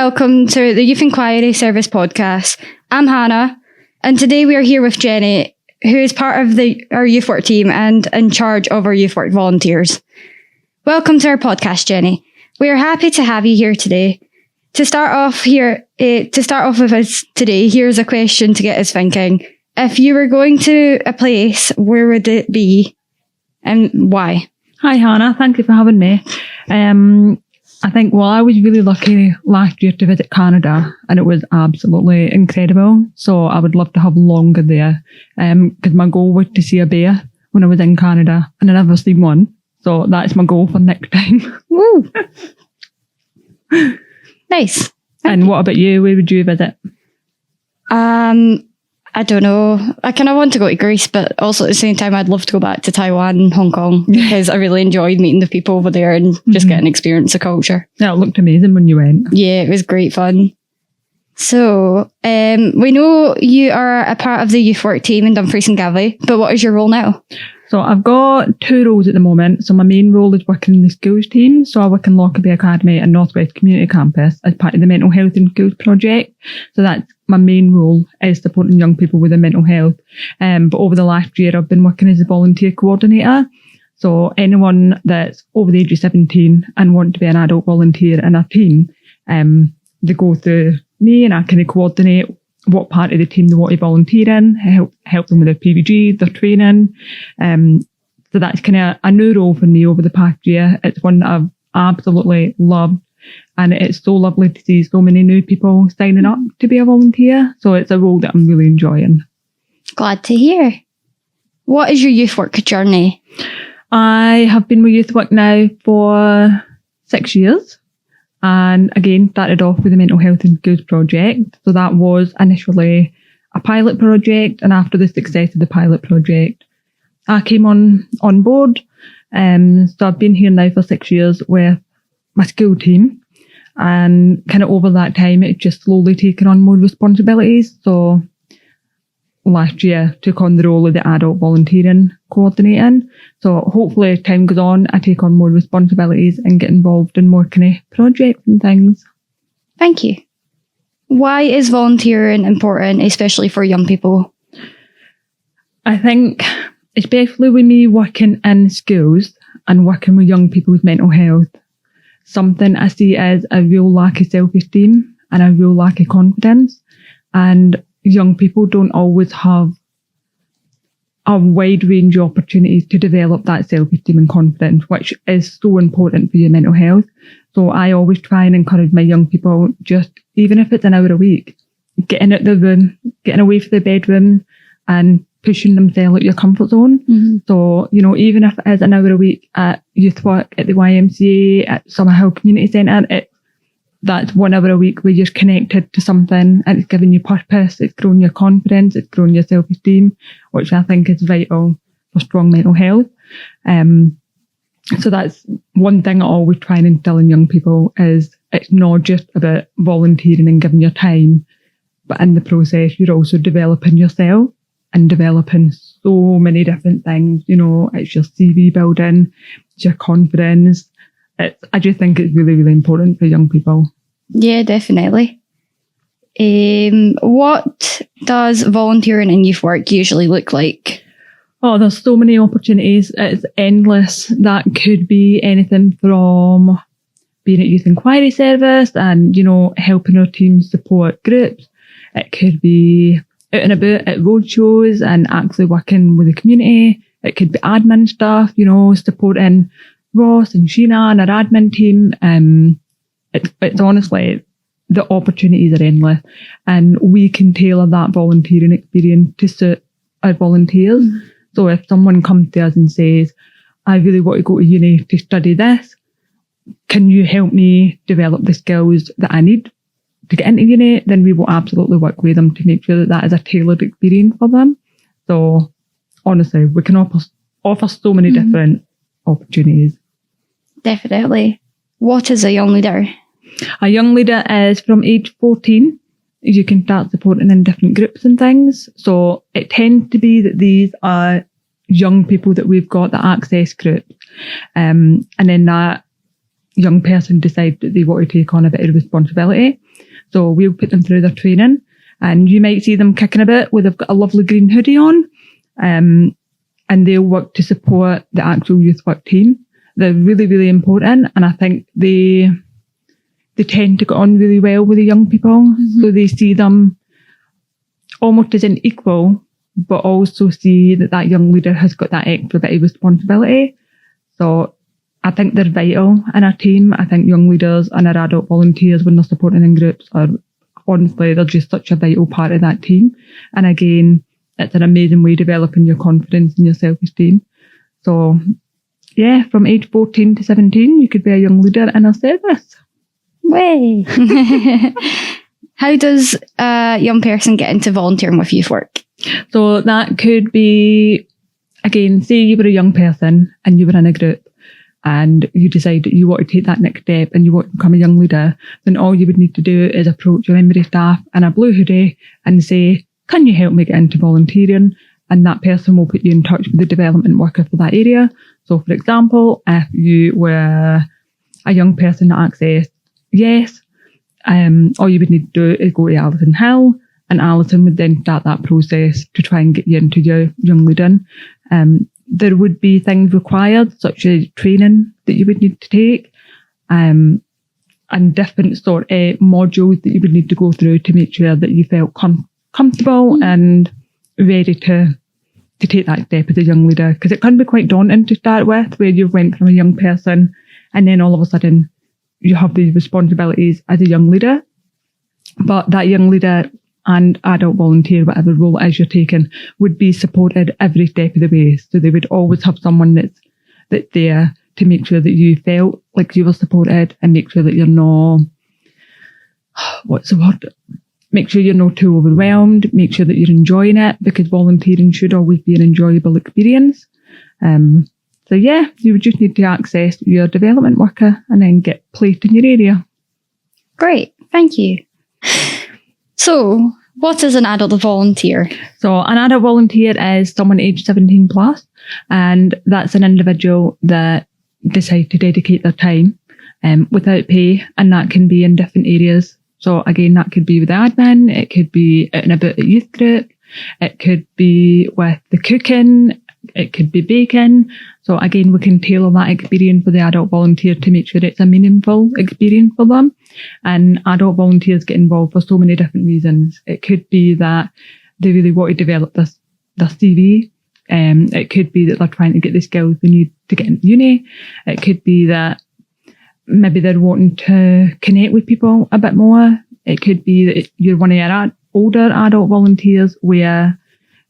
welcome to the Youth Enquiry Service podcast. I'm Hannah, and today we are here with Jenny, who is part of our youth work team and in charge of our youth work volunteers. Welcome to our podcast, Jenny. We are happy to have you here today. To start off with us today, here's a question to get us thinking. If you were going to a place, where would it be and why? Hi Hannah, thank you for having me. I think, I was really lucky last year to visit Canada and it was absolutely incredible. So I would love to have longer there because my goal was to see a bear when I was in Canada and I never seen one. So that's my goal for next time. Woo! Nice. And what about you? Where would you visit? I don't know. I kind of want to go to Greece, but also at the same time, I'd love to go back to Taiwan and Hong Kong because I really enjoyed meeting the people over there and just getting to experience the culture. Yeah, it looked amazing when you went. Yeah, it was great fun. So, we know you are a part of the youth work team in Dumfries and Gavley, but what is your role now? So I've got 2 roles at the moment. So my main role is working in the schools team. So I work in Lockerbie Academy and Northwest Community Campus as part of the Mental Health in Schools project. So that's my main role, is supporting young people with their mental health. But over the last year, I've been working as a volunteer coordinator. So anyone that's over the age of 17 and want to be an adult volunteer in our team, they go through me and I kind of coordinate what part of the team they want to volunteer in, help them with their PVG, their training. So that's kind of a new role for me over the past year. It's one that I've absolutely loved. And it's so lovely to see so many new people signing up to be a volunteer. So it's a role that I'm really enjoying. Glad to hear. What is your youth work journey? I have been with youth work now for 6 years. And again, started off with the Mental Health in Schools project. So that was initially a pilot project. And after the success of the pilot project, I came on board. So I've been here now for 6 years with my school team. And kind of over that time, it's just slowly taken on more responsibilities. So last year, took on the role of the adult volunteering coordinating. So hopefully as time goes on, I take on more responsibilities and get involved in more kind of projects and things. Thank you. Why is volunteering important, especially for young people? I think, especially with me working in schools and working with young people with mental health, something I see as a real lack of self-esteem and a real lack of confidence. And young people don't always have a wide range of opportunities to develop that self-esteem and confidence, which is so important for your mental health. So I always try and encourage my young people, just even if it's an hour a week, getting out the room, getting away from the bedroom and pushing themselves out your comfort zone. Mm-hmm. So, even if it is an hour a week at youth work, at the YMCA, at Summerhill Community Centre, that's 1 hour a week where you're connected to something and it's giving you purpose, it's growing your confidence, it's growing your self-esteem, which I think is vital for strong mental health. So that's one thing I always try and instill in young people, is it's not just about volunteering and giving your time, but in the process you're also developing yourself and developing so many different things. It's your CV building, it's your confidence. I just think it's really, really important for young people. Yeah, definitely. What does volunteering in youth work usually look like? Oh, there's so many opportunities. It's endless. That could be anything from being at Youth Enquiry Service and, helping our team support groups. It could be out and about at road shows and actually working with the community. It could be admin stuff, supporting Ross and Sheena and our admin team. It's honestly, the opportunities are endless, and we can tailor that volunteering experience to suit our volunteers. Mm-hmm. So if someone comes to us and says, I really want to go to uni to study this, can you help me develop the skills that I need to get into uni? Then we will absolutely work with them to make sure that is a tailored experience for them. So honestly, we can offer so many different opportunities. Definitely. What is a young leader? A young leader is from age 14. You can start supporting in different groups and things. So it tends to be that these are young people that we've got that access groups. And then that young person decides that they want to take on a bit of responsibility. So we'll put them through their training, and you might see them kicking about where they've got a lovely green hoodie on, and they'll work to support the actual youth work team. They're really, really important, and I think they tend to get on really well with the young people. So they see them almost as an equal, but also see that young leader has got that extra bit of responsibility. So I think they're vital in our team. I think young leaders and our adult volunteers, when they're supporting in groups, are honestly, they're just such a vital part of that team. And again, it's an amazing way of developing your confidence and your self-esteem. So yeah, from age 14 to 17, you could be a young leader in our service. Way. How does a young person get into volunteering with youth work? So that could be, again, say you were a young person and you were in a group and you decide that you want to take that next step and you want to become a young leader, then all you would need to do is approach your member of staff in a blue hoodie and say, can you help me get into volunteering? And that person will put you in touch with the development worker for that area. So for example, if you were a young person that accessed yes, all you would need to do is go to Alison Hill, and Alison would then start that process to try and get you into your young leading. There would be things required, such as training that you would need to take, and different sort of modules that you would need to go through to make sure that you felt comfortable and ready to take that step as a young leader. Because it can be quite daunting to start with, where you've went from a young person and then all of a sudden you have these responsibilities as a young leader. But that young leader and adult volunteer, whatever role it is you're taking, would be supported every step of the way. So they would always have someone that's there to make sure that you felt like you were supported and make sure that you're not, make sure you're not too overwhelmed, make sure that you're enjoying it, because volunteering should always be an enjoyable experience. So yeah, you would just need to access your development worker and then get placed in your area. Great, thank you. So, what is an adult volunteer? So an adult volunteer is someone aged 17 plus, and that's an individual that decides to dedicate their time without pay, and that can be in different areas. So again, that could be with admin, it could be out and about a youth group, it could be with the cooking, it could be baking. So again, we can tailor that experience for the adult volunteer to make sure it's a meaningful experience for them. And adult volunteers get involved for so many different reasons. It could be that they really want to develop their CV. It could be that they're trying to get the skills they need to get into uni. It could be that maybe they're wanting to connect with people a bit more. It could be that you're one of your older adult volunteers where,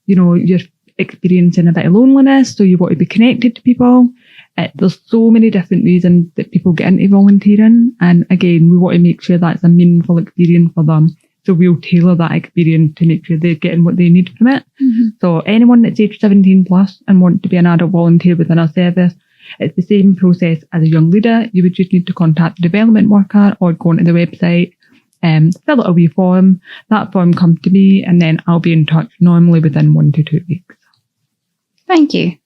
you know, you're experiencing a bit of loneliness, so you want to be connected to people. There's so many different reasons that people get into volunteering, and again, we want to make sure that's a meaningful experience for them. So we'll tailor that experience to make sure they're getting what they need from it. Mm-hmm. So anyone that's aged 17 plus and want to be an adult volunteer within our service, it's the same process as a young leader. You would just need to contact the development worker or go onto the website, fill out a wee form. That form comes to me, and then I'll be in touch normally within 1 to 2 weeks. Thank you.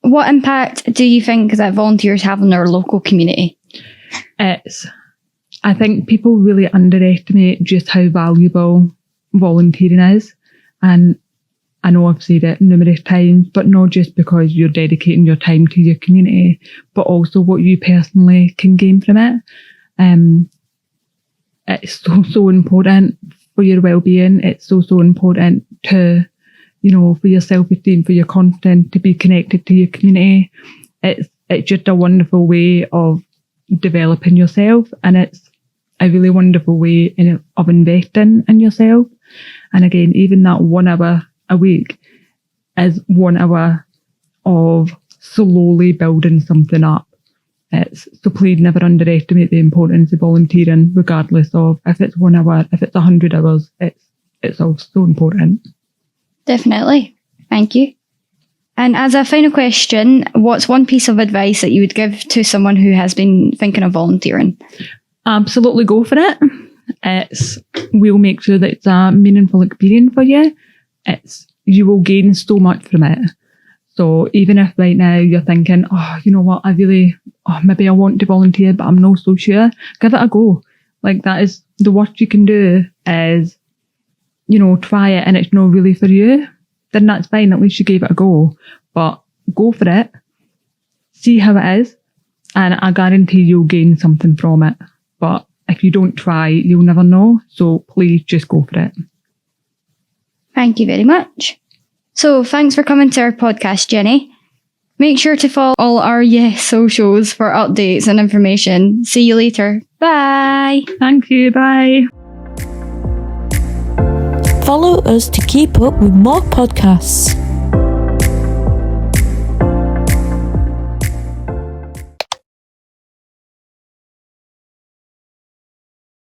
What impact do you think that volunteers have on their local community? I think people really underestimate just how valuable volunteering is. And I know I've said it numerous times, but not just because you're dedicating your time to your community, but also what you personally can gain from it. It's so important for your well-being. It's so important to, you know, for your self-esteem, for your confidence, to be connected to your community. It's just a wonderful way of developing yourself, and it's a really wonderful way of investing in yourself. And again, even that 1 hour a week is 1 hour of slowly building something up. So please never underestimate the importance of volunteering, regardless of if it's 1 hour, if it's 100 hours, it's all so important. Definitely. Thank you. And as a final question, what's one piece of advice that you would give to someone who has been thinking of volunteering? Absolutely go for it. We'll make sure that it's a meaningful experience for you. You will gain so much from it. So even if right now you're thinking, oh, you know what, maybe I want to volunteer, but I'm not so sure, give it a go. Like, that is the worst you can do is, try it and it's not really for you. Then that's fine. At least you gave it a go. But go for it. See how it is. And I guarantee you'll gain something from it. But if you don't try, you'll never know. So please just go for it. Thank you very much. So thanks for coming to our podcast, Jenny. Make sure to follow all our Yes socials for updates and information. See you later. Bye. Thank you. Bye. Follow us to keep up with more podcasts.